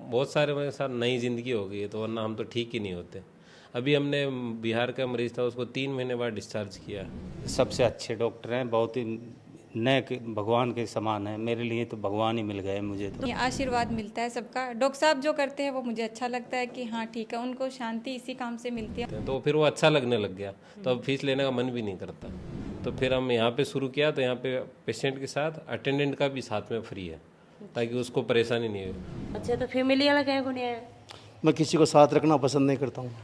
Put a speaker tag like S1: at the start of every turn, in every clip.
S1: बहुत सारे मेरे साथ नई ज़िंदगी हो गई है, तो वरना हम तो ठीक ही नहीं होते। अभी हमने बिहार का मरीज़ था, उसको 3 महीने बाद डिस्चार्ज किया।
S2: सबसे अच्छे डॉक्टर हैं, बहुत ही नए भगवान के समान है। मेरे लिए तो भगवान ही मिल गए मुझे तो।
S3: आशीर्वाद मिलता है सबका। डॉक्टर साहब जो करते हैं वो मुझे अच्छा लगता है कि हाँ ठीक है, उनको शांति इसी काम से मिलती है।
S1: तो फिर वो अच्छा लगने लग गया, तो अब फीस लेने का मन भी नहीं करता। तो फिर हम यहाँ पे शुरू किया, तो यहाँ पे पेशेंट के साथ अटेंडेंट का भी साथ में फ्री है, ताकि उसको परेशानी नहीं हो।
S4: अच्छा, तो फैमिली वाला क्या को नहीं आया?
S5: मैं किसी को साथ रखना पसंद नहीं करता हूँ।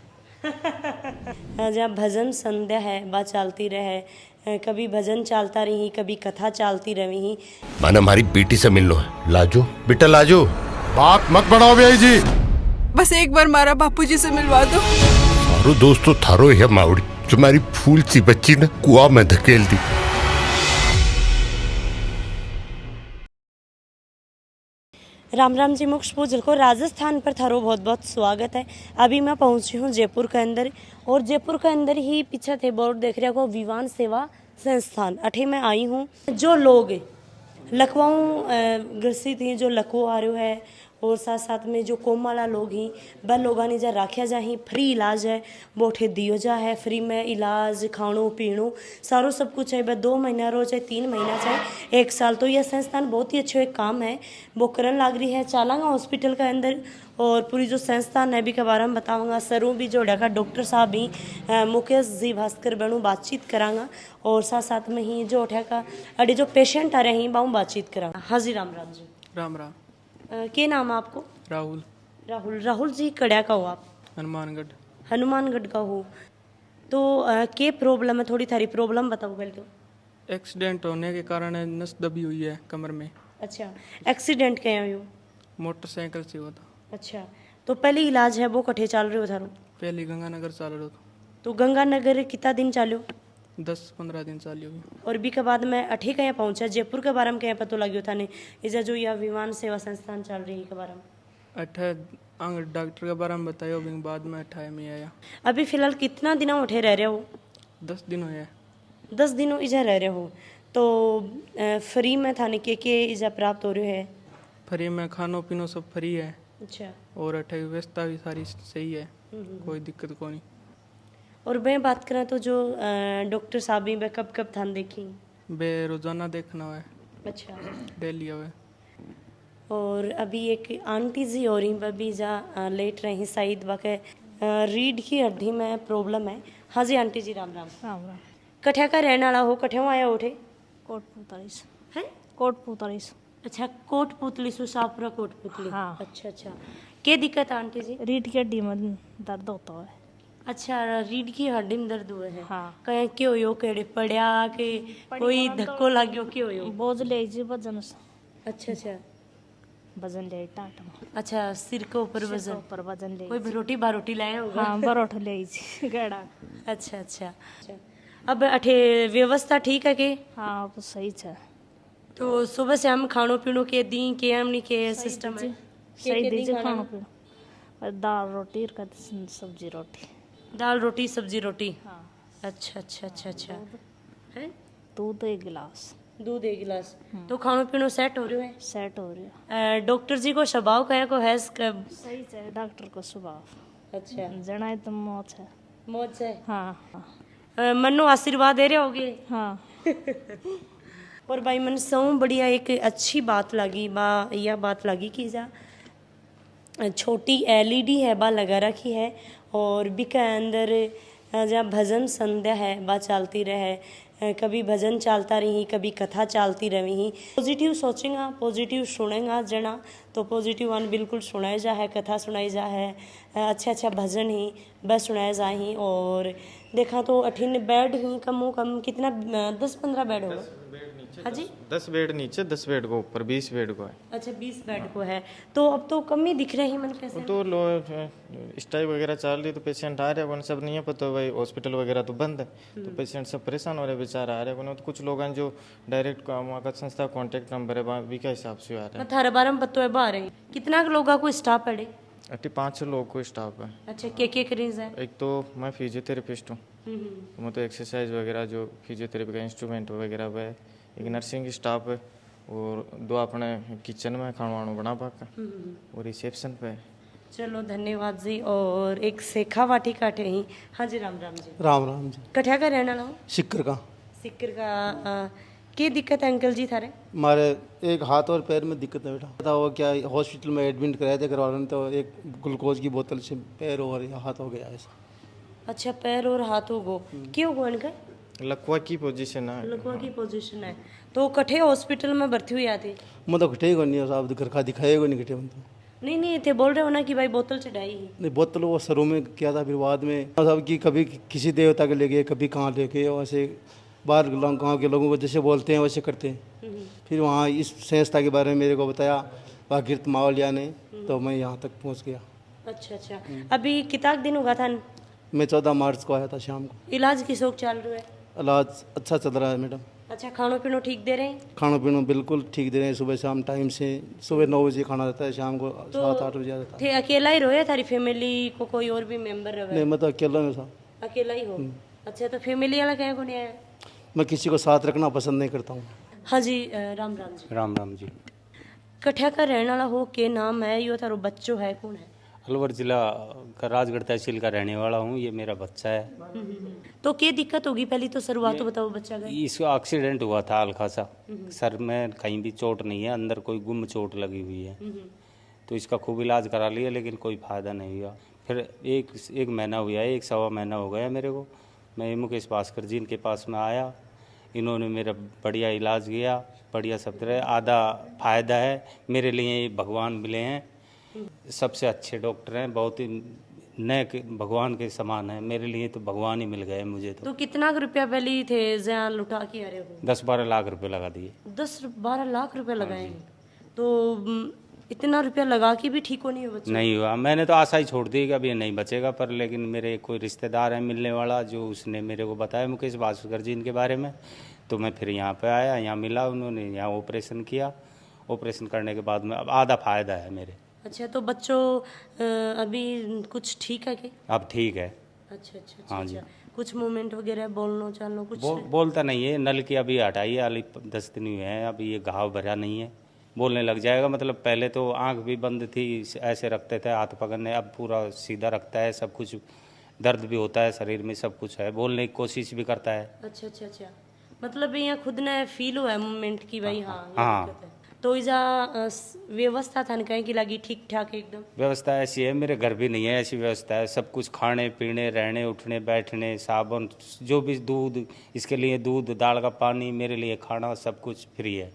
S4: जहाँ भजन संध्या है, बात चलती रहे, कभी भजन चलता रही, कभी कथा चलती रही।
S6: मन हमारी बेटी से मिलना है। लाजो बेटा लाजो,
S7: बात मत बढ़ाओ भैया जी।
S8: बस एक बार मारा बापूजी से मिलवा दो।
S6: थारो दोस्तों थारो है मावड़ी, तुम्हारी फूल सी बच्ची ने कुआं में धकेल दी।
S4: राम राम जी, मोक्ष पूजल को राजस्थान पर थारो बहुत बहुत स्वागत है। अभी मैं पहुंची हूं जयपुर के अंदर, और जयपुर के अंदर ही पीछे थे बोर्ड देख रहे हो, विवान सेवा संस्थान। अठे मैं आई हूं। जो लोग लकवाओं ग्रसित हैं, जो लकवो आ रहे है, और साथ साथ में जो कोमाला लोग ही वह लोगों ने जा राख्या जा ही, फ्री इलाज है वो उठे दियो जा है। फ्री में इलाज, खाणो पीणो सारो सब कुछ है। वह 2 महीना रो चाहे 3 महीना चाहे 1 साल, तो यह संस्थान बहुत ही अच्छो एक काम है वो करन लाग रही है। चलांगा हॉस्पिटल के अंदर और पूरी जो संस्थान है भी के बारे में बताऊंगा। सरों भी जोड़ा का डॉक्टर साहब भी मुकेश जी भास्कर बनू बातचीत करांगा, और साथ साथ में ही जो उठा का अरे जो पेशेंट आ रहे हैं बाहू बातचीत करांगा। हाँ जी, राम राम जी।
S8: राम राम।
S4: के नाम है आपको?
S8: राहुल।
S4: राहुल। राहुल जी कड़िया का हो आप?
S8: हनुमानगढ़।
S4: हनुमानगढ़ का हो। तो के प्रॉब्लम है? थोड़ी थारी प्रॉब्लम बताओ पहले तो।
S8: एक्सीडेंट होने के कारण नस दबी हुई है कमर में।
S4: अच्छा, एक्सीडेंट क्या हुई?
S8: मोटरसाइकिल से हुआ था।
S4: अच्छा, तो पहले इलाज है वो कठे चल रहे हो थारो?
S8: पहले गंगानगर चल रहा था।
S4: तो गंगानगर कितना दिन चालो?
S8: 10-15 दिन चाली हुई।
S4: और भी के बाद में अठे कहीं पहुंचा जयपुर के बारे में क्या पता लगे था ने इजा जो यह विमान सेवा संस्थान चल रही है के बारे में?
S8: डॉक्टर के बारे में बताया, बाद में 28 में आया।
S4: अभी फिलहाल कितना दिन उठे रह रहे हो?
S8: 10 दिन हुए।
S4: 10 दिनों इजा रह रहे हो। तो फ्री में थाने के इजा प्राप्त हो रहे है?
S8: फ्री में खानो पीनो सब फ्री है।
S4: अच्छा।
S8: और 28 व्यवस्था भी सारी सही है, कोई दिक्कत को नहीं।
S4: और मैं बात करें तो जो डॉक्टर साहब भी कब थान देखी?
S8: बे रोजाना देखना है।
S4: अच्छा,
S8: डेली है।
S4: और अभी एक आंटी जी हो रही बबी जा लेट रही शायद वाके रीढ़ की हड्डी में प्रॉब्लम है। हाँ जी आंटी जी, राम राम।
S9: राम राम।
S4: कठिया का रहने वाला हो? कठिया आया उठे?
S9: कोटपुतली
S4: है?
S9: कोटपुतली।
S4: अच्छा, कोटपुतली सुसापुरा कोटपुतली।
S9: हाँ।
S4: अच्छा अच्छा, क्या दिक्कत है आंटी जी?
S9: रीढ़ की हड्डी में दर्द होता है।
S4: अच्छा, रीढ़ की हड्डी में दर्द हुआ है?
S9: हाँ।
S4: कहीं क्यों हो? केड़े पड़या के कोई धक्को लग गयो? क्यों हो?
S9: बोझ ले जी वजन से।
S4: अच्छा अच्छा।
S9: वजन ले टाट में।
S4: अच्छा, सिर के ऊपर वजन?
S9: ऊपर वजन ले।
S4: कोई रोटी बारोटी लाया होगा?
S9: हाँ, बरोठ ले जी गड़ा।
S4: अच्छा अच्छा। अब अठे व्यवस्था ठीक है के?
S9: हाँ, अब सही है।
S4: तो सुबह से हम खानो पीनो के दी के हमनी के सिस्टम है?
S9: सही दीजिए खाना पीना। दाल रोटी और सब्जी रोटी।
S4: दाल रोटी सब्जी रोटी।
S9: हाँ।
S4: अच्छा अच्छा अच्छा अच्छा। है?
S9: दूध 1 गिलास।
S4: दूध 1 गिलास। तो खानो पीनो सेट हो रहा है?
S9: सेट हो रहा
S4: डॉक्टर जी को स्वभाव कहे को है?
S9: सही है डॉक्टर को स्वभाव।
S4: अच्छा,
S9: जनाए तो मौत है।
S4: मौज है।
S9: हाँ।
S4: मनो आशीर्वाद दे रहे होगे?
S9: हाँ।
S4: और भाई मन सौ बढ़िया एक अच्छी बात लगी यह बात लगी कि जा छोटी एलईडी है बा लगा रखी है, और बिके अंदर जहाँ भजन संध्या है बा चलती रहे, कभी भजन चलता रही, कभी कथा चलती रही। पॉजिटिव सोचेंगा, पॉजिटिव सुनेगा जना तो पॉजिटिव वन बिल्कुल सुनाया जा है, कथा सुनाई जा है, अच्छा अच्छा भजन ही बस सुनाया जा ही। और देखा तो 18 बेड ही कम कितना 10-15 बेड होगा? हाँ जी,
S10: 10 बेड नीचे, 10 बेड को ऊपर, 20 बेड को है।
S4: अच्छा 20 बेड को है। तो अब तो कम ही दिख रहे हैं मन कैसे?
S10: तो लो स्ट्राइक वगैरह चल रही, तो पेशेंट आ रहे हैं, सब नहीं है पता भाई, हॉस्पिटल वगैरह तो बंद है, तो पेशेंट सब परेशान हो रहे हैं, बेचारा आ रहे हैं। तो कुछ लोग हैं जो डायरेक्ट वहाँ का संस्था कॉन्टेक्ट नंबर है वहाँ के हिसाब से आ रहे हैं।
S4: थारे बारे में पता है बाहर है कितना लोगों को स्टाफ पड़े?
S10: 5 लोग को स्टाफ है।
S4: अच्छा, क्या करीज है?
S10: एक तो मैं फिजियोथेरेपिस्ट हूँ, तो मैं तो एक्सरसाइज वगैरह जो फिजियोथेरेपी का इंस्ट्रूमेंट वगैरह वो है। एक नर्सिंग स्टाफ है, और 2 अपने किचन में खाना वाना बना पाकर और रिसेप्शन पे।
S4: चलो धन्यवाद जी। और एक सेखा वाटी काटे ही। हाँ जी राम राम जी।
S5: राम राम जी।
S4: कठिया का रहने वाला हूँ
S5: शिक्कर का।
S4: सिक्कर का की दिक्कत है अंकल जी थारे?
S5: हमारे एक हाथ और पैर में दिक्कत है बेटा। पता वो क्या हॉस्पिटल में एडमिट कराए थे करवा रहे, तो एक ग्लूकोज की बोतल से पैर और हाथ हो गया ऐसा।
S4: अच्छा पैर और हाथों को क्यों हुआ इनका?
S10: लकवा की पोजीशन है।
S4: लकवा की पोजीशन है। तो कठे हॉस्पिटल में भर्ती हुई आती?
S5: मतलब घटे को नहीं साहब, घर का दिखाएगा नहीं घटे मतलब।
S4: नहीं थे बोल रहे हो ना कि भाई बोतल चढ़ाई ही।
S5: नहीं बोतल वो सरों में किया था, फिर बाद में साहब की कभी किसी देवता के ले गए, कभी कहाँ ले गए, वैसे बाहर गांव के लोगों को जैसे बोलते हैं वैसे करते हैं। फिर वहाँ इस संस्था के बारे में मेरे को बताया भागीरथ मावलिया ने, तो मैं यहाँ तक पहुँच गया।
S4: अच्छा अभी कितना दिन होगा था?
S5: मैं 14 मार्च को आया था शाम को।
S4: इलाज की शौक चल रहा है?
S5: इलाज अच्छा चल रहा है मैडम।
S4: अच्छा खानो पीनो ठीक दे रहे हैं?
S5: खाना पीना बिल्कुल ठीक दे रहे हैं, सुबह शाम टाइम से। सुबह 9 बजे खाना रहता है, शाम को 7-8 बजे आता है।
S4: थे अकेला ही रहो या थारी फैमिली को कोई और भी मेंबर रहे?
S5: नहीं मैं तो अकेला हूँ साहब।
S4: अकेला ही हो? अच्छा तो फैमिली वाला कहीं को नहीं आया?
S5: मैं किसी को साथ रखना पसंद नहीं करता हूँ।
S4: हाँ जी राम राम जी।
S2: राम राम जी।
S4: कठिया का रहने वाला हो के नाम है यो थारो बच्चो है कौन है?
S2: अलवर जिला का राजगढ़ तहसील का रहने वाला हूँ। ये मेरा बच्चा है।
S4: तो क्या दिक्कत होगी पहली तो शुरुआत तो बताओ बच्चा का।
S2: इसको एक्सीडेंट हुआ था हल्का सा, सर में कहीं भी चोट नहीं है, अंदर कोई गुम चोट लगी हुई है। तो इसका खूब इलाज करा लिया लेकिन कोई फ़ायदा नहीं हुआ। फिर एक महीना हुआ है, 1-1.25 महीना हो गया मेरे को। मैं मुकेश भास्कर जी इनके पास में आया, इन्होंने मेरा बढ़िया इलाज किया, बढ़िया सब तरह। आधा फ़ायदा है मेरे लिए, भगवान मिले हैं, सबसे अच्छे डॉक्टर हैं, बहुत ही नए भगवान के समान है मेरे लिए, तो भगवान ही मिल गए मुझे। तो
S4: कितना रुपया पहले थे जहाँ लुटा के आ रहे हो?
S2: 10-12 लाख रुपए लगा दिए।
S4: 10-12 लाख रुपए लगाए? तो इतना रुपया लगा के भी ठीक नहीं हुआ बच्चा?
S2: नहीं हुआ। मैंने तो आशा ही छोड़ दी कि अब ये नहीं बचेगा, पर लेकिन मेरे कोई रिश्तेदार है मिलने वाला, जो उसने मेरे को बताया मुकेश भास्कर जी इनके बारे में, तो मैं फिर यहाँ पे आया, यहाँ मिला, उन्होंने यहाँ ऑपरेशन किया। ऑपरेशन करने के बाद में अब आधा फायदा है मेरे।
S4: अच्छा तो बच्चों अभी कुछ ठीक है क्या?
S2: अब ठीक है।
S4: अच्छा
S2: हाँ जी।
S4: कुछ मूवमेंट वगैरह बोलना चालना कुछ?
S2: बोलता नहीं है, नल की अभी हटाई है, अभी 10 दिन हुए हैं, अभी ये घाव भरा नहीं है, बोलने लग जाएगा। मतलब पहले तो आंख भी बंद थी, ऐसे रखते थे हाथ पकड़ने, अब पूरा सीधा रखता है, सब कुछ, दर्द भी होता है शरीर में, सब कुछ है, बोलने की कोशिश भी करता है।
S4: अच्छा मतलब यहाँ खुद ने फील हुआ है मूवमेंट की भाई हाँ।
S2: हाँ।
S4: तो इजा व्यवस्था था कहीं की लगी ठीक ठाक एकदम?
S2: व्यवस्था ऐसी है, मेरे घर भी नहीं है ऐसी व्यवस्था है, सब कुछ खाने पीने रहने उठने बैठने साबुन जो भी दूध, इसके लिए दूध दाल का पानी, मेरे लिए खाना, सब कुछ फ्री है।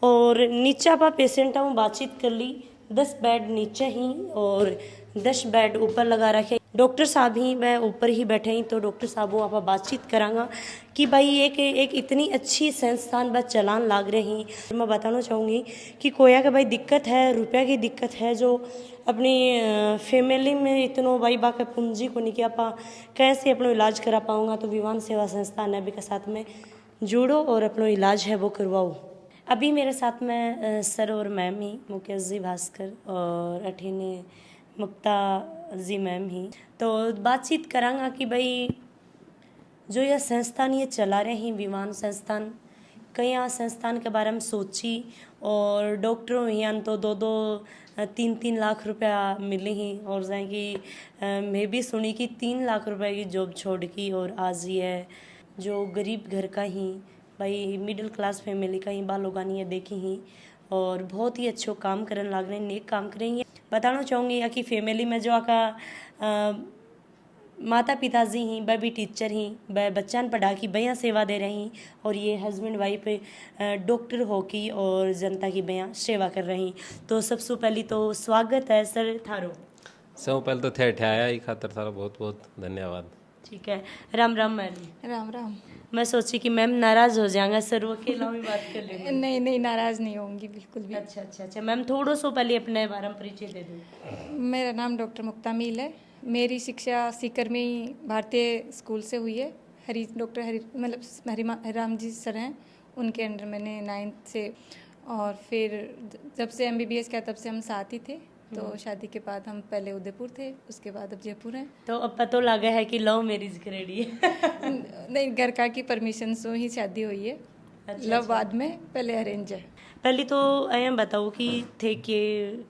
S4: और नीचा पा पेशेंट हूँ बातचीत कर ली, 10 बेड नीचे ही और 10 बेड ऊपर लगा रखे। डॉक्टर साहब ही मैं ऊपर ही बैठे ही, तो डॉक्टर साहब आप बातचीत करांगा कि भाई एक इतनी अच्छी संस्थान बस चलान लाग रही। मैं बताना चाहूँगी कि कोया का भाई दिक्कत है, रुपया की दिक्कत है, जो अपनी फैमिली में इतनो भाई बाका पूंजी को नहीं किया पा कैसे अपना इलाज करा पाऊँगा, तो विवान सेवा संस्थान है के साथ में जुड़ो और अपना इलाज है वो करवाओ। अभी मेरे साथ में सर और मैम ही, मुकेश जी भास्कर और अठीने मुक्ता जी मैम ही, तो बातचीत करांगा कि भाई जो यह संस्थान ये चला रहे हैं विवान संस्थान, कई यहाँ संस्थान के बारे में सोची और डॉक्टरों यहाँ तो 2-3 लाख रुपया मिले ही, और जाए कि मैं भी सुनी कि 3 लाख रुपए की जॉब छोड़ की, और आज ये जो गरीब घर का ही भाई मिडिल क्लास फैमिली का ही बालोगानी है देखी ही, और बहुत ही अच्छो काम करने लग रहे हैं, नेक काम कर रही हैं। बताना चाहूँगी या कि फैमिली में जो आका माता पिताजी ही, वह भी टीचर ही, वह बच्चन पढ़ा की भैया सेवा दे रही, और ये हस्बैंड वाइफ डॉक्टर हो की और जनता की भैया सेवा कर रही। तो सबसे पहले तो स्वागत है सर थारो।
S1: सब पहले तो थे ठहराया ही खातर थारा बहुत बहुत धन्यवाद।
S4: ठीक है, राम राम मैम।
S3: राम राम।
S4: मैं सोची कि मैम नाराज हो जाएंगे, सर वो अकेला में बात कर लेंगे।
S3: नहीं नाराज नहीं होंगी बिल्कुल भी।
S4: अच्छा मैम थोड़ा सो पहले अपने बारे में परिचय दे दूँ।
S3: मेरा नाम डॉक्टर मुक्ता मील है। मेरी शिक्षा सीकर में ही भारतीय स्कूल से हुई है। हरिराम जी सर हैं, उनके अंडर मैंने 9th से, और फिर जब से MBBS किया तब से हम साथ ही थे। तो शादी के बाद हम पहले उदयपुर थे, उसके बाद अब जयपुर हैं।
S4: तो अब पता लगा है कि लव मैरिज करेगी
S3: नहीं, घर का की परमिशन से ही शादी हुई है। लव बाद में, पहले अरेंज है।
S4: पहले तो एम बताओ कि थे कि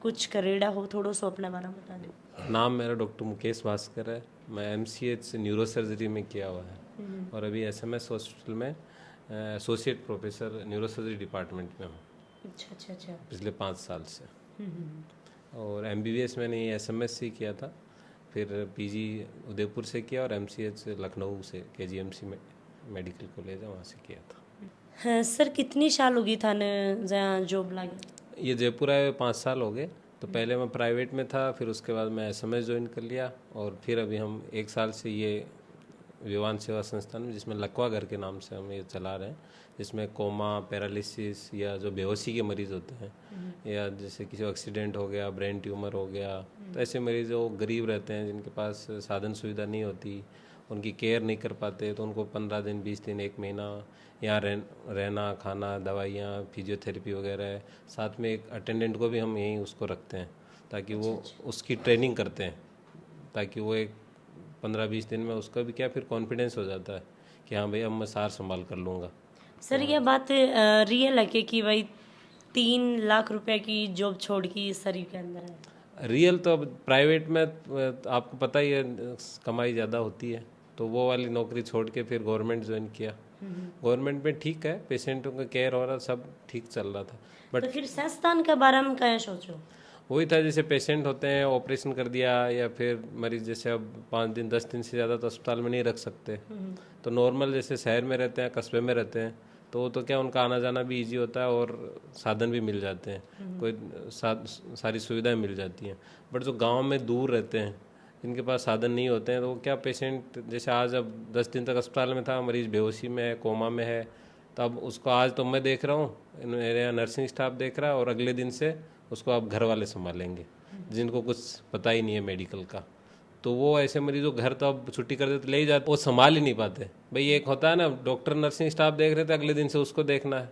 S4: कुछ करेड़ा हो, थोड़ा सो अपने बारे में बता दो।
S1: नाम मेरा डॉक्टर मुकेश भास्कर है। मैं MCH न्यूरो सर्जरी में किया हुआ है और अभी SMS हॉस्पिटल में associate professor neuro surgery department में हूँ
S4: अच्छा अच्छा अच्छा।
S1: पिछले 5 साल से। और MBBS मैंने ये SMS से किया था, फिर PG उदयपुर से किया और MCH लखनऊ से KGMC में मेडिकल कॉलेज है वहाँ से किया था।
S4: हाँ, सर कितनी साल होगी था न जहाँ जॉब लगी?
S1: ये जयपुर आए 5 साल हो गए। तो पहले मैं प्राइवेट में था, फिर उसके बाद मैं SMS ज्वाइन कर लिया और फिर अभी हम 1 साल से ये विवान सेवा संस्थान में, जिसमें लकवा घर के नाम से हम ये चला रहे हैं, जिसमें कोमा, पैरालिसिस या जो बेहोशी के मरीज़ होते हैं या जैसे किसी को एक्सीडेंट हो गया, ब्रेन ट्यूमर हो गया, तो ऐसे मरीज़ जो गरीब रहते हैं, जिनके पास साधन सुविधा नहीं होती, उनकी केयर नहीं कर पाते, तो उनको 15 दिन, 20 दिन, 1 महीना यहाँ रहना, खाना, दवाइयाँ, फिजियोथेरेपी वगैरह, साथ में एक अटेंडेंट को भी हम यहीं उसको रखते हैं ताकि वो उसकी ट्रेनिंग करते हैं, ताकि वो एक 15-20 दिन में उसका भी क्या फिर कॉन्फिडेंस हो जाता है कि हाँ भाई अब मैं सार संभाल कर लूँगा।
S4: सर ये बात रियल है कि भाई 3 लाख रुपए की जॉब छोड़ के शरीर के अंदर है?
S1: रियल तो अब प्राइवेट में आपको पता ही है कमाई ज़्यादा होती है, तो वो वाली नौकरी छोड़ के फिर गवर्नमेंट ज्वाइन किया। गवर्नमेंट में ठीक है, पेशेंटों का केयर हो रहा, सब ठीक चल रहा था, बट
S4: तो फिर संस्थान के बारे में क्या सोचो?
S1: वही था, जैसे पेशेंट होते हैं, ऑपरेशन कर दिया या फिर मरीज जैसे अब 5 दिन 10 दिन से ज़्यादा तो अस्पताल में नहीं रख सकते, तो नॉर्मल जैसे शहर में रहते हैं, कस्बे में रहते हैं, तो क्या उनका आना जाना भी इजी होता है और साधन भी मिल जाते हैं, कोई सारी सुविधाएं मिल जाती हैं। बट जो गांव में दूर रहते हैं, जिनके पास साधन नहीं होते हैं, तो वो क्या पेशेंट जैसे आज अब 10 दिन तक अस्पताल में था, मरीज़ बेहोशी में है, कोमा में है, तो अब उसको आज तो मैं देख रहा हूँ, मेरे यहाँ नर्सिंग स्टाफ देख रहा है और अगले दिन से उसको अब घर वाले संभालेंगे जिनको कुछ पता ही नहीं है मेडिकल का। तो वो ऐसे मरीजों घर तो अब छुट्टी कर देते, ले ही जाते, वो संभाल ही नहीं पाते। भाई एक होता है ना, डॉक्टर नर्सिंग स्टाफ देख रहे थे, अगले दिन से उसको देखना है,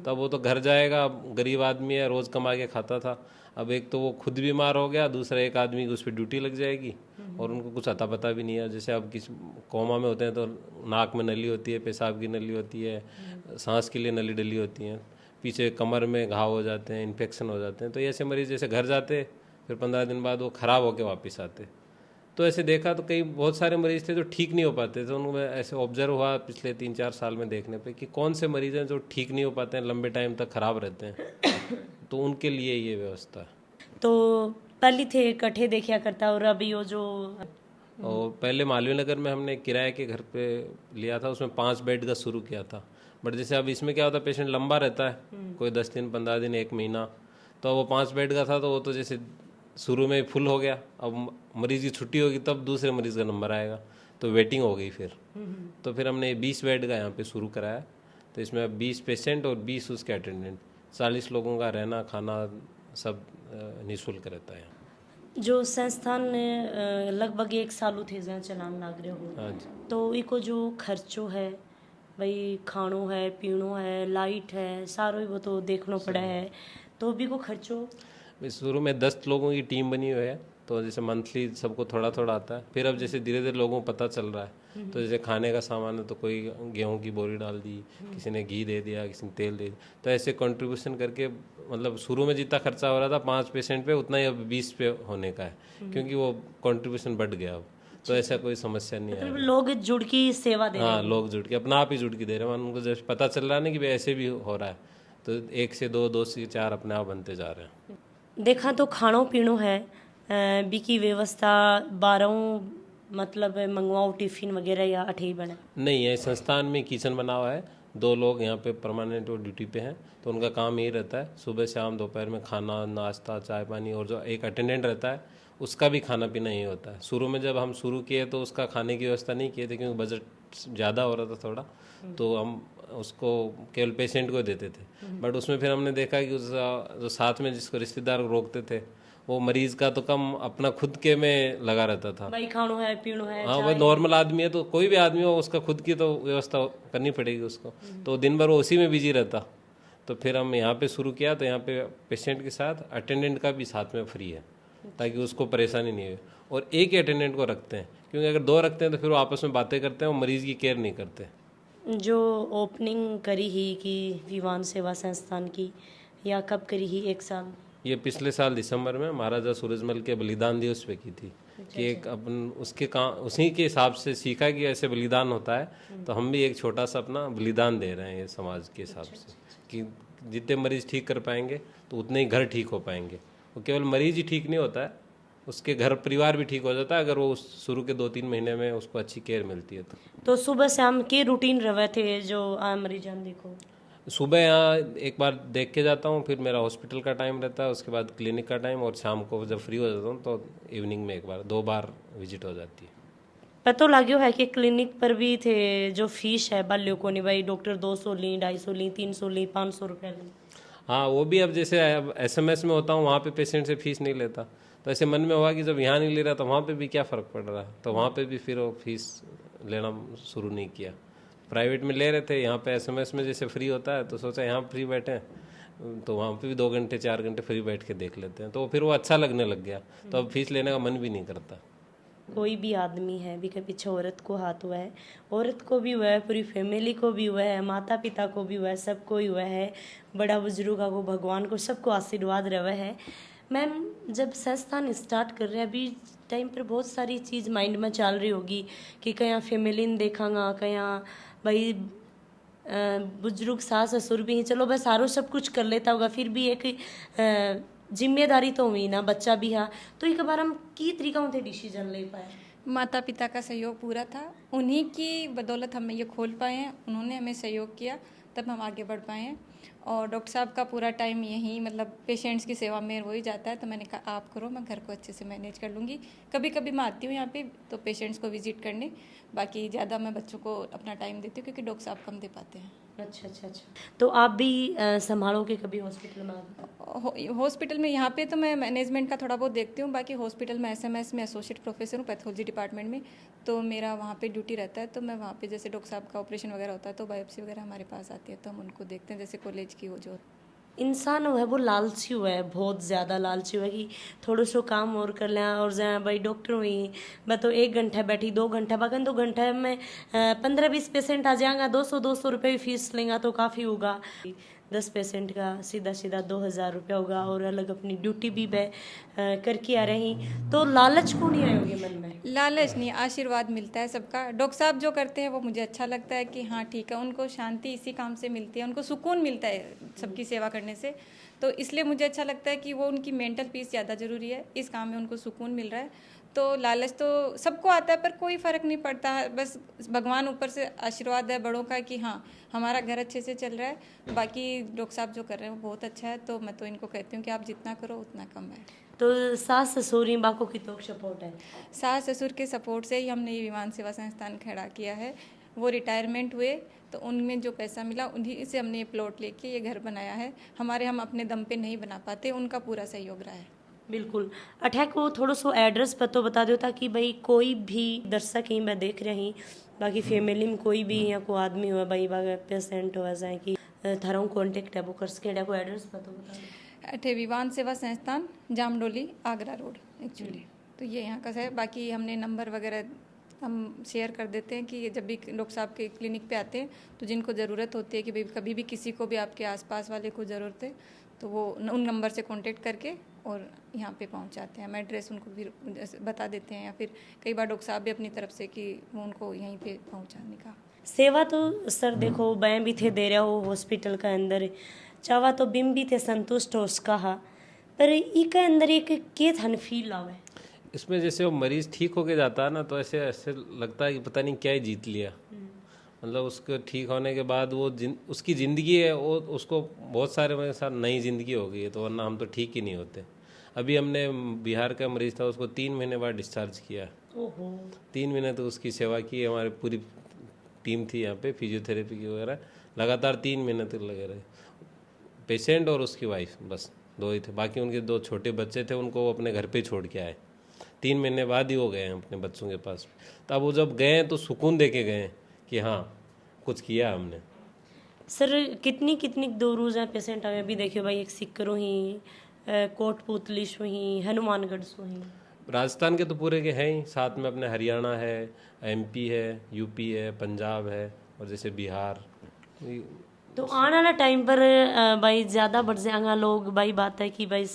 S1: तब वो तो घर जाएगा। अब गरीब आदमी है, रोज़ कमा के खाता था, अब एक तो वो खुद बीमार हो गया, दूसरा एक आदमी की उस पर ड्यूटी लग जाएगी और उनको कुछ अता पता भी नहीं है। जैसे अब किसी कोमा में होते हैं तो नाक में नली होती है, पेशाब की नली होती है, सांस के लिए नली डली होती है, पीछे कमर में घाव हो जाते हैं, इन्फेक्शन हो जाते हैं। तो ऐसे मरीज़ जैसे घर जाते, फिर 15 दिन बाद वो ख़राब होकर वापस आते। तो ऐसे देखा तो कई बहुत सारे मरीज़ थे जो ठीक नहीं हो पाते थे। उनको ऐसे ऑब्जर्व हुआ पिछले 3-4 साल में देखने पे कि कौन से मरीज़ हैं जो ठीक नहीं हो पाते हैं, लंबे टाइम तक ख़राब रहते हैं, तो उनके लिए ये व्यवस्था है।
S4: तो पहले थे इकट्ठे देखा करता और अभी वो जो
S1: और पहले मालवीय नगर में हमने किराए के घर पे लिया था, उसमें 5 बेड का शुरू किया था। बट जैसे अब इसमें क्या होता है, पेशेंट लंबा रहता है, कोई 10 दिन, 15 दिन, 1 महीना, तो वो 5 बेड का था, तो वो तो जैसे शुरू में फुल हो गया। अब मरीज़ की छुट्टी होगी तब दूसरे मरीज़ का नंबर आएगा, तो वेटिंग हो गई फिर। तो फिर हमने 20 बेड का यहाँ पे शुरू कराया, तो इसमें अब 20 पेशेंट और 20 उसके अटेंडेंट, 40 लोगों का रहना खाना सब निःशुल्क रहता है।
S4: जो संस्थान में लगभग 1 साल थे जहाँ चलान लाग रहे हो,
S1: हाँ जी।
S4: तो इको जो खर्चो है भाई, खानो है, पीनो है, लाइट है, सारो ही वो तो देखना पड़ा है, तो भी को खर्चो।
S1: शुरू में 10 लोगों की टीम बनी हुई है, तो जैसे मंथली सबको थोड़ा थोड़ा आता है। फिर अब जैसे धीरे धीरे लोगों को पता चल रहा है, तो जैसे खाने का सामान है तो कोई गेहूं की बोरी डाल दी, किसी ने घी दे दिया, किसी ने तेल दे दिया, तो ऐसे कंट्रीब्यूशन करके मतलब शुरू में जितना खर्चा हो रहा था 5 पेशेंट पे, उतना ही अब 20 पे होने का है, क्योंकि वो कंट्रीब्यूशन बढ़ गया अब। तो ऐसा कोई समस्या नहीं है।
S4: मतलब लोग जुड़ की सेवा दे रहे हैं।
S1: हाँ, लोग जुड़ के अपना आप ही जुड़ के दे रहे हैं। उनको जैसे पता चल रहा है ना कि भाई ऐसे भी हो रहा है, तो 1 से 2, 2 से 4 अपने आप बनते जा रहे हैं।
S4: देखा तो खानो पीनो है बी की व्यवस्था 12 मतलब मंगवाओ टिफिन वगैरह या अठे बने
S1: नहीं है। संस्थान में किचन बना हुआ है, 2 लोग यहाँ पे परमानेंट और ड्यूटी पे हैं, तो उनका काम यही रहता है सुबह शाम दोपहर में खाना नाश्ता चाय पानी, और जो एक अटेंडेंट रहता है उसका भी खाना पीना यही होता है। शुरू में जब हम शुरू किए तो उसका खाने की व्यवस्था नहीं किए थे, क्योंकि बजट ज़्यादा हो रहा था थोड़ा, तो हम उसको केवल पेशेंट को देते थे। बट उसमें फिर हमने देखा कि उस जो साथ में जिसको रिश्तेदार रोकते थे, वो मरीज़ का तो कम अपना खुद के में लगा रहता था।
S4: भाई खानो है पीनो है।
S1: हाँ, वही नॉर्मल आदमी है तो कोई भी आदमी हो, उसका खुद की तो व्यवस्था करनी पड़ेगी उसको, तो दिन भर वो उसी में बिजी रहता। तो फिर हम यहाँ पे शुरू किया, तो यहाँ पे पेशेंट के साथ अटेंडेंट का भी साथ में फ्री है, ताकि उसको परेशानी नहीं हो। और एक ही अटेंडेंट को रखते हैं, क्योंकि अगर 2 रखते हैं तो फिर वो आपस में बातें करते हैं, वो मरीज़ की केयर नहीं करते।
S4: जो ओपनिंग करी ही कि विवान सेवा संस्थान की, या कब करी ही 1 साल?
S1: ये पिछले साल दिसंबर में महाराजा सूरजमल के बलिदान दिवस पे की थी कि एक अपन उसके काम उसी के हिसाब से सीखा कि ऐसे बलिदान होता है, तो हम भी एक छोटा सा अपना बलिदान दे रहे हैं ये समाज के हिसाब से कि जितने मरीज ठीक कर पाएंगे तो उतने ही घर ठीक हो पाएंगे। वो केवल मरीज ही ठीक नहीं होता है, उसके घर परिवार भी ठीक हो जाता है अगर वो शुरू के 2-3 महीने में उसको अच्छी केयर मिलती है
S4: तो सुबह शाम के रूटीन रहे थे जो मरीजान देखो?
S1: सुबह यहाँ एक बार देख के जाता हूँ, फिर मेरा हॉस्पिटल का टाइम रहता है, उसके बाद क्लिनिक का टाइम, और शाम को जब फ्री हो जाता हूँ तो इवनिंग में 2 बार विजिट हो जाती है।
S4: पता लाग्यो है कि क्लिनिक पर भी थे जो फीस है बाल्यों को नहीं भाई, डॉक्टर 200 ली, 250 ली, 300 ली, 500 रुपये ली।
S1: हाँ, वो भी अब जैसे SMS में होता हूँ वहाँ पे पेशेंट से फीस नहीं लेता, तो ऐसे मन में हुआ कि जब यहाँ नहीं ले रहा तो वहाँ पे भी क्या फ़र्क पड़ रहा है, तो वहाँ पे भी फिर वो फीस लेना शुरू नहीं किया। प्राइवेट में ले रहे थे, यहाँ पे SMS में जैसे फ्री होता है तो सोचा यहाँ फ्री बैठे तो वहाँ पे भी 2 घंटे 4 घंटे फ्री बैठ के देख लेते हैं, तो फिर वो अच्छा लगने लग गया, तो अब फीस लेने का मन भी नहीं करता।
S4: कोई भी आदमी है भी के पीछे औरत को हाथ हुआ है, औरत को भी हुआ है, पूरी फैमिली को भी हुआ है, माता पिता को भी हुआ है, सबको ही हुआ है, बड़ा बुजुर्गों को, भगवान को, सबको आशीर्वाद रहा है। मैम जब संस्थान स्टार्ट कर रहे हैं अभी टाइम पर बहुत सारी चीज़ माइंड में चल रही होगी कि कहीं फैमिली ने देखांगा, कहीं भाई बुजुर्ग सास ससुर भी हैं, चलो बस सारो सब कुछ कर लेता होगा, फिर भी एक जिम्मेदारी तो हुई ना, बच्चा भी है, तो एक बार हम की तरीका से डिसीजन ले पाए?
S3: माता पिता का सहयोग पूरा था, उन्हीं की बदौलत हम ये खोल पाए हैं, उन्होंने हमें सहयोग किया तब हम आगे बढ़ पाए हैं। और डॉक्टर साहब का पूरा टाइम यही मतलब पेशेंट्स की सेवा में वही जाता है, तो मैंने कहा आप करो, मैं घर को अच्छे से मैनेज कर लूँगी। कभी कभी मैं आती हूँ यहाँ पे तो पेशेंट्स को विजिट करने, बाकी ज़्यादा मैं बच्चों को अपना टाइम देती हूँ क्योंकि डॉक्टर साहब कम दे पाते हैं।
S4: अच्छा। तो आप भी संभालोगे कभी हॉस्पिटल में?
S3: हॉस्पिटल में यहाँ पे तो मैं मैनेजमेंट का थोड़ा बहुत देखती हूँ, बाकी हॉस्पिटल में SMS में एसोसिएट प्रोफेसर हूँ पैथोलॉजी डिपार्टमेंट में, तो मेरा वहाँ पे ड्यूटी रहता है, तो मैं वहाँ पे जैसे डॉक्टर साहब का ऑपरेशन वगैरह होता है तो बायोप्सी वगैरह हमारे पास आती है तो हम उनको देखते हैं, जैसे कॉलेज की हो जो।
S4: इंसान है वो लालची हुआ है, बहुत ज़्यादा लालची हुआ है कि थोड़ा सो काम और कर लें और जाए भाई डॉक्टर हुई मैं तो 1 घंटा बैठी 2 घंटा बाकी 2 घंटे में 15-20 पेशेंट आ जाएगा, 200 रुपये भी फीस लेंगे तो काफ़ी होगा। 10 पेशेंट का सीधा 2000 रुपया होगा और अलग अपनी ड्यूटी भी करके आ रही, तो लालच को नहीं आयोगे मन में?
S3: लालच नहीं, आशीर्वाद मिलता है सबका। डॉक्टर साहब जो करते हैं वो मुझे अच्छा लगता है कि हाँ ठीक है, उनको शांति इसी काम से मिलती है, उनको सुकून मिलता है सबकी सेवा करने से, तो इसलिए मुझे अच्छा लगता है कि वो उनकी मेंटल पीस ज़्यादा ज़रूरी है, इस काम में उनको सुकून मिल रहा है। तो लालच तो सबको आता है पर कोई फ़र्क नहीं पड़ता, बस भगवान ऊपर से आशीर्वाद है बड़ों का कि हाँ हमारा घर अच्छे से चल रहा है। बाकी डॉक्टर साहब जो कर रहे हैं वो बहुत अच्छा है, तो मैं तो इनको कहती हूँ कि आप जितना करो उतना कम है।
S4: तो सास ससुर बाको की तो सपोर्ट है?
S3: सास ससुर के सपोर्ट से ही हमने ये विमान सेवा संस्थान खड़ा किया है। वो रिटायरमेंट हुए तो उनमें जो पैसा मिला उन्हीं से हमने ये प्लॉट लेके ये घर बनाया है। हम अपने दम पे नहीं बना पाते, उनका पूरा सहयोग रहा है।
S4: बिल्कुल। अटैक को थोड़ा सो एड्रेस पतो बता दो ताकि भाई कोई भी दर्शक ही मैं देख रही, बाकी फैमिली में कोई भी या कोई आदमी हुआ भाई पेशेंट हुआ जाए कि थारा कॉन्टेक्ट है वो कर सके, को एड्रेस पतो बता दो।
S3: अठे विमान सेवा संस्थान जामडोली आगरा रोड एक्चुअली, तो ये यहाँ का है। बाकी हमने नंबर वगैरह हम शेयर कर देते हैं कि जब भी डॉक्टर साहब के क्लिनिक पे आते हैं तो जिनको ज़रूरत होती है कि भाई कभी भी किसी को भी आपके आसपास वाले को ज़रूरत है तो वो उन नंबर से कांटेक्ट करके और यहाँ पे पहुँचाते हैं। हम एड्रेस उनको भी बता देते हैं या फिर कई बार डॉक्टर साहब भी अपनी तरफ से कि वो उनको यहीं पे पहुँचाने का।
S4: सेवा तो सर देखो बैं भी थे दे रहा हो हॉस्पिटल का अंदर, चावा तो बिम भी थे संतुष्ट हो उसका, पर ई के अंदर एक के थन फील आवे
S1: इसमें जैसे वो मरीज़ ठीक होके जाता है ना तो ऐसे लगता है कि पता नहीं क्या ही जीत लिया। मतलब उसके ठीक होने के बाद वो उसकी ज़िंदगी है, वो उसको बहुत सारे मेरे साथ नई ज़िंदगी हो गई है, तो वरना हम तो ठीक ही नहीं होते। अभी हमने बिहार का मरीज़ था, उसको 3 महीने बाद डिस्चार्ज किया। 3 महीने तो उसकी सेवा की, हमारी पूरी टीम थी यहाँ पे फिजियोथेरेपी की वगैरह, लगातार 3 महीने तक लगे रहे। पेशेंट और उसकी वाइफ बस 2 ही थे, बाकी उनके 2 छोटे बच्चे थे, उनको वो अपने घर पे छोड़ के आए। 3 महीने बाद ही वो गए हैं अपने बच्चों के पास। तब वो जब गए तो सुकून दे के गए कि हाँ कुछ किया हमने।
S4: सर कितनी दो रोज़ हैं पेशेंट आए? अभी देखियो भाई एक सिक्करों ही, कोटपुतली सो ही, हनुमानगढ़ सो ही,
S1: राजस्थान के तो पूरे के हैं ही, साथ में अपने हरियाणा है, MP है, UP है, पंजाब है और जैसे बिहार,
S4: तो आने वाला टाइम पर भाई ज़्यादा बढ़ जाएगा लोग, भाई बात है कि भाई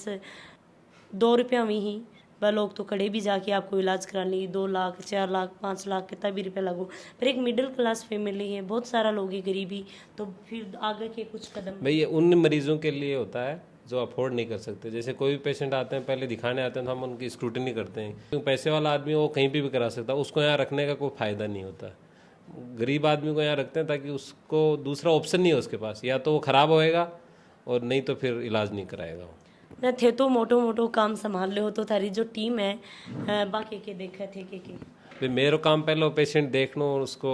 S4: 2 रुपया में ही वह लोग तो कड़े भी जाके आपको इलाज करा ली, 2 लाख 4 लाख 5 लाख कितना भी रुपया लगो। पर एक मिडिल क्लास फैमिली है, बहुत सारा लोग है गरीबी, तो फिर आगे के कुछ कदम।
S1: भाई ये उन मरीजों के लिए होता है जो अफोर्ड नहीं कर सकते। जैसे कोई भी पेशेंट आते हैं, पहले दिखाने आते हैं तो हम उनकी स्क्रूटनी करते हैं, क्योंकि पैसे वाला आदमी वो कहीं भी करा सकता है, उसको यहाँ रखने का कोई फ़ायदा नहीं होता। गरीब आदमी को यहाँ रखते हैं ताकि उसको दूसरा ऑप्शन नहीं है उसके पास, या तो वो ख़राब होएगा और नहीं तो फिर इलाज नहीं कराएगा वो।
S4: न थे तो मोटो मोटो काम संभाल ले हो, तो थारी जो टीम है बाकी के देखे थे के
S1: फिर मेरा काम पहले वो पेशेंट देखना और उसको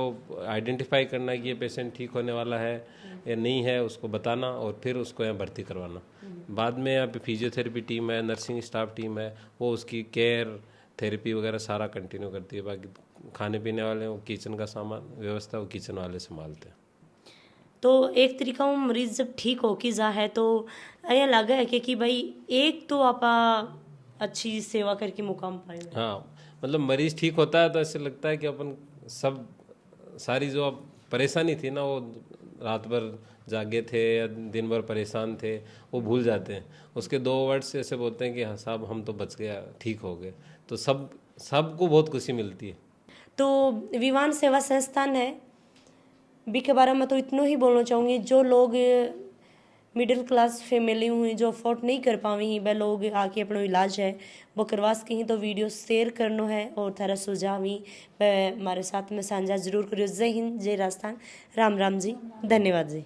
S1: आइडेंटिफाई करना कि ये पेशेंट ठीक होने वाला है या नहीं है, उसको बताना और फिर उसको यहाँ भर्ती करवाना। बाद में यहाँ पे फिजियोथेरेपी टीम है, नर्सिंग स्टाफ टीम है, वो उसकी केयर थेरेपी वगैरह सारा कंटिन्यू करती है। बाकी खाने पीने वाले वो किचन का सामान व्यवस्था वो किचन वाले संभालते हैं।
S4: तो एक तरीका वो मरीज जब ठीक हो कि जा है तो यह लगा है कि भाई एक तो आप अच्छी सेवा करके मुकाम पाए।
S1: हाँ, मतलब मरीज ठीक होता है तो ऐसे लगता है कि अपन सब सारी जो अब परेशानी थी ना, वो रात भर जागे थे या दिन भर परेशान थे, वो भूल जाते हैं। उसके 2 वर्ड्स ऐसे बोलते हैं कि हाँ साहब हम तो बच गया, ठीक हो गए, तो सबको बहुत खुशी मिलती है।
S4: तो विवान सेवा संस्थान है बी के बारे में तो इतना ही बोलना चाहूँगी, जो लोग मिडिल क्लास फैमिली हुई जो अफोर्ड नहीं कर पावी ही, वह लोग आके अपना इलाज है वो करवा सकें, तो वीडियो शेयर करना है और थारा सुझाव ही हमारे साथ में साझा जरूर करियो। जय हिंद, जय राजस्थान, राम राम जी, धन्यवाद जी।